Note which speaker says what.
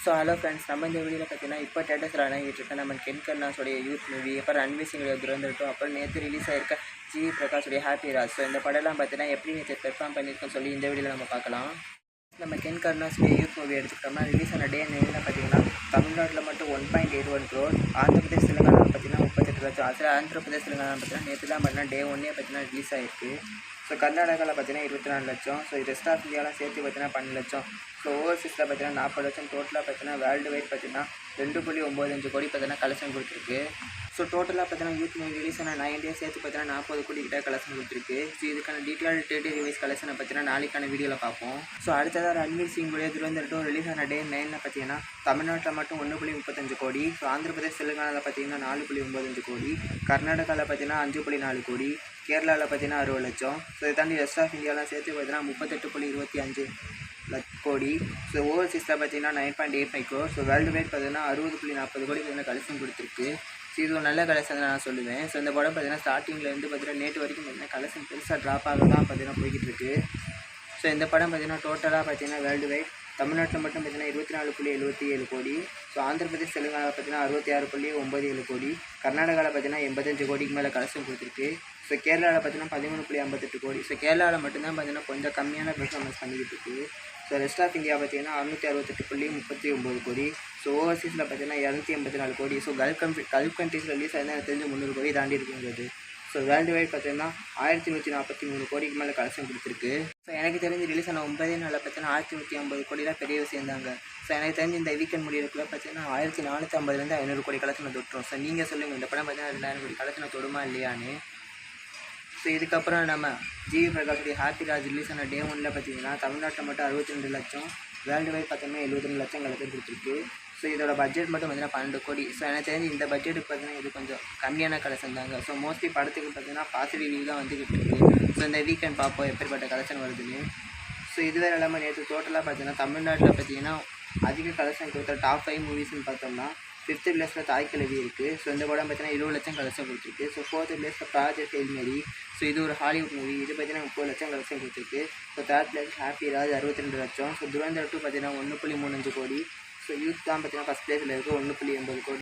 Speaker 1: So hello friends, நம்ம இந்த வீடியோவில் பார்த்தீங்கன்னா இப்போ தேட்டர்ஸில் அடங்கிட்டு இருக்க நம்ம கென் கர்னாஸோடைய யூத் மூவி, அப்புறம் ரன்வீர் சிங்கோட துரந்தட்டும், அப்புறம் நேற்று ரிலீஸ் ஆயிருக்க ஜிவி பிரகாஷோடைய ஹாப்பி ராஜ். ஸோ இந்த படம்லாம் பார்த்தீங்கன்னா எப்படி நேற்று பெர்ஃபார்ம் பண்ணியிருக்கோன்னு சொல்லி இந்த வீடியோவில் நம்ம பார்க்கலாம். நம்ம கென் கர்னாஸோடைய யூத் மூவி எடுத்துக்கிட்டோம்னா ரிலீஸ் ஆன டே நைனில் பார்த்தீங்கன்னா தமிழ்நாட்டில் மட்டும் 1.81 crore, ஆந்திர பிரதேஷ் தெலுங்கானாவில் பார்த்தீங்கன்னா 38 லட்சம். அதில் ஆந்திர பிரதேஷ் தெலுங்கானா பார்த்தீங்கன்னா நேற்று தான் பார்த்தீங்கன்னா டே ஒன்னே பார்த்தீங்கன்னா ரிலீஸ் ஆகிருக்கு. ஸோ கர்நாடகாவில் பார்த்தீங்கன்னா 24 லட்சம். ஸோ ரெஸ்ட் ஆஃப் இந்தியாவில் சேர்த்து பார்த்தீங்கன்னா 12 லட்சம். ஸோ ஓவர்சீஸில் பார்த்தீங்கன்னா 40 லட்சம். டோட்டலாக பார்த்தீங்கன்னா வேர்ல்டு வைட் பார்த்தீங்கன்னா 2.95 கோடி பார்த்தீங்கன்னா கலெக்ஷன் கொடுத்துருக்கு. ஸோ டோட்டலாக பார்த்தீங்கன்னா யூத் மூவி ரிலீஸ் ஆன 9 days சேர்த்து பார்த்தீங்கன்னா 40 கோடி கிட்ட கலெக்ஷன் கொடுத்துருக்கு. ஸோ இதுக்கான டீட்டெயில் டேட்டரி ரிவைஸ் கலெக்ஷனை பார்த்தீங்கன்னா நாளைக்கான வீடியோவில் பார்ப்போம். ஸோ அடுத்ததாக ரன்வீர் சிங்கோடைய துரந்தட்டும் ரிலீஸ் ஆன டே 9ல் பார்த்தீங்கன்னா தமிழ்நாட்டில் மட்டும் 1.35 கோடி. ஸோ ஆந்திர பிரதேஷ் தெலுங்கானாவில் பார்த்தீங்கன்னா 4.95 கோடி. கர்நாடகாவில் பார்த்தீங்கன்னா 5.4 கோடி. கேரளாவில் பார்த்தீங்கன்னா 60 லட்சம். ஸோ இதை தாண்டி ரெஸ்ட் ஆஃப் இந்தியாவில் சேர்த்து பார்த்தீங்கன்னா 38.25 கோடி. ஸோ ஓவர்சீஸில் பார்த்தீங்கன்னா 9.85 crore. ஸோ வேர்ல்டு வைட் பார்த்தீங்கன்னா 60.40 கோடி பார்த்தீங்கன்னா கலெக்ஷன் கொடுத்துருக்கு. ஸோ இது ஒரு நல்ல கலெக்ஷன் தான் நான் சொல்லுவேன். ஸோ இந்த படம் பார்த்தீங்கன்னா ஸ்டார்டிங்லேருந்து பார்த்தீங்கன்னா நேற்று வரைக்கும் பார்த்தீங்கன்னா கலெக்ஷன் பெருசாக ட்ராப் ஆக தான் பார்த்தீங்கன்னா போய்கிட்டு இருக்குது. ஸோ இந்த படம் பார்த்தீங்கன்னா டோட்டலாக பார்த்தீங்கன்னா வேர்ல்டு வைட் தமிழ்நாட்டில் மட்டும் பார்த்தீங்கன்னா 24.77 கோடி. ஸோ ஆந்திர பிரதேஷ் தெலுங்கானாவில் பார்த்தீங்கன்னா 66.97 கோடி. கர்நாடகாவில் பார்த்தீங்கன்னா 85 கோடிக்கு மேலே கலெக்ஷன் கொடுத்துருக்கு. ஸோ கேரளாவில் பார்த்தீங்கன்னா 13.58 கோடி. ஸோ கேரளாவில் மட்டும்தான் பார்த்தீங்கன்னா கொஞ்சம் கம்மியான பெர்ஃபார்மன்ஸ் பண்ணிக்கிட்டு இருக்குது. ஸோ ரெஸ்ட் ஆஃப் இந்தியா பார்த்தீங்கன்னா 668.39 கோடி. ஸோ ஓவர்சீஸில் பார்த்தீங்கன்னா 284 கோடி. ஸோ கல்ஃப் கண்ட்ரீஸில் ரிலீஸ் ஆயிருந்தால் எனக்கு தெரிஞ்சு 300 கோடி தாண்டி இருக்குங்கிறது. ஸோ வேர்ல்டு வைட் பார்த்தீங்கன்னா 1143 கோடிக்கு மேலே கலெக்ஷன் கொடுத்துருக்கு. ஸோ எனக்கு தெரிஞ்சு ரிலீஸ் ஆன 9 நாளில் பார்த்தீங்கன்னா 1150 கோடிலாம் பெரிய விஷயம் தாங்க. ஸோ எனக்கு தெரிஞ்சு இந்த வீக்கெண்ட் முடியறதுக்குள்ள பார்த்தீங்கன்னா 1450 500 கோடி கலெக்ஷனை தொட்டுரும். ஸோ நீங்கள் சொல்லுங்கள், இந்த படம் பார்த்தீங்கன்னா 2000 கோடி கலெக்ஷனை தொடுமா இல்லையான்னு. ஸோ இதுக்கப்புறம் நம்ம ஜிவி பிரகாஷுடைய ஹாப்பி ராஜ் ரிலீஸ் ஆன டே 1ல் பார்த்தீங்கன்னா தமிழ்நாட்டில் மட்டும் 62 லட்சம். வேர்ல்டு வைட் பார்த்தீங்கன்னா 72 லட்சம் கலெக்ஷன் கொடுத்துருக்கு. ஸோ இதோட பட்ஜெட் மட்டும் பார்த்தீங்கன்னா 12 கோடி. ஸோ எனக்கு தெரிஞ்சு இந்த பட்ஜெட்டுக்கு பார்த்தீங்கன்னா இது கொஞ்சம் கம்மியான கலெக்ஷன் தாங்க. ஸோ மோஸ்ட்லி படத்துக்கு பார்த்தீங்கன்னா பாசிட்டிவ் ரிவ்யூ தான் வந்துக்கிட்டு இருக்குது. ஸோ இந்த வீக்கெண்ட் பார்ப்போம் எப்படிப்பட்ட கலெக்ஷன் வருதுன்னு. ஸோ இதுவே இல்லாமல் நேற்று டோட்டலாக பார்த்தீங்கன்னா தமிழ்நாட்டில் பார்த்தீங்கன்னா அதிக கலெக்ஷன் கொடுத்த டாப் 5 மூவிஸ்ன்னு பார்த்தோம்னா 5th பிளேஸில் தாய்க்கிழவி இருக்குது. ஸோ இந்த படம் பார்த்தீங்கன்னா 20 லட்சம் கலெக்ஷன் கொடுத்துருக்கு. ஸோ 4th பிளேஸில் ப்ராஜெக்ட் ஹெல்மெரி. ஸோ இது ஒரு ஹாலிவுட் மூவி, இது பார்த்தீங்கன்னா 30 லட்சம் கலெக்ஷன் கொடுத்துருக்கு. So 3rd place happy Raj 62 லட்சம். ஸோ துரந்தர் 2 பார்த்தீங்கன்னா 1.35 கோடி. ஸோ யூத் தான் பார்த்தீங்கன்னா ஃபஸ்ட் பிளேஸில் இருக்குது 1.80 கோடி.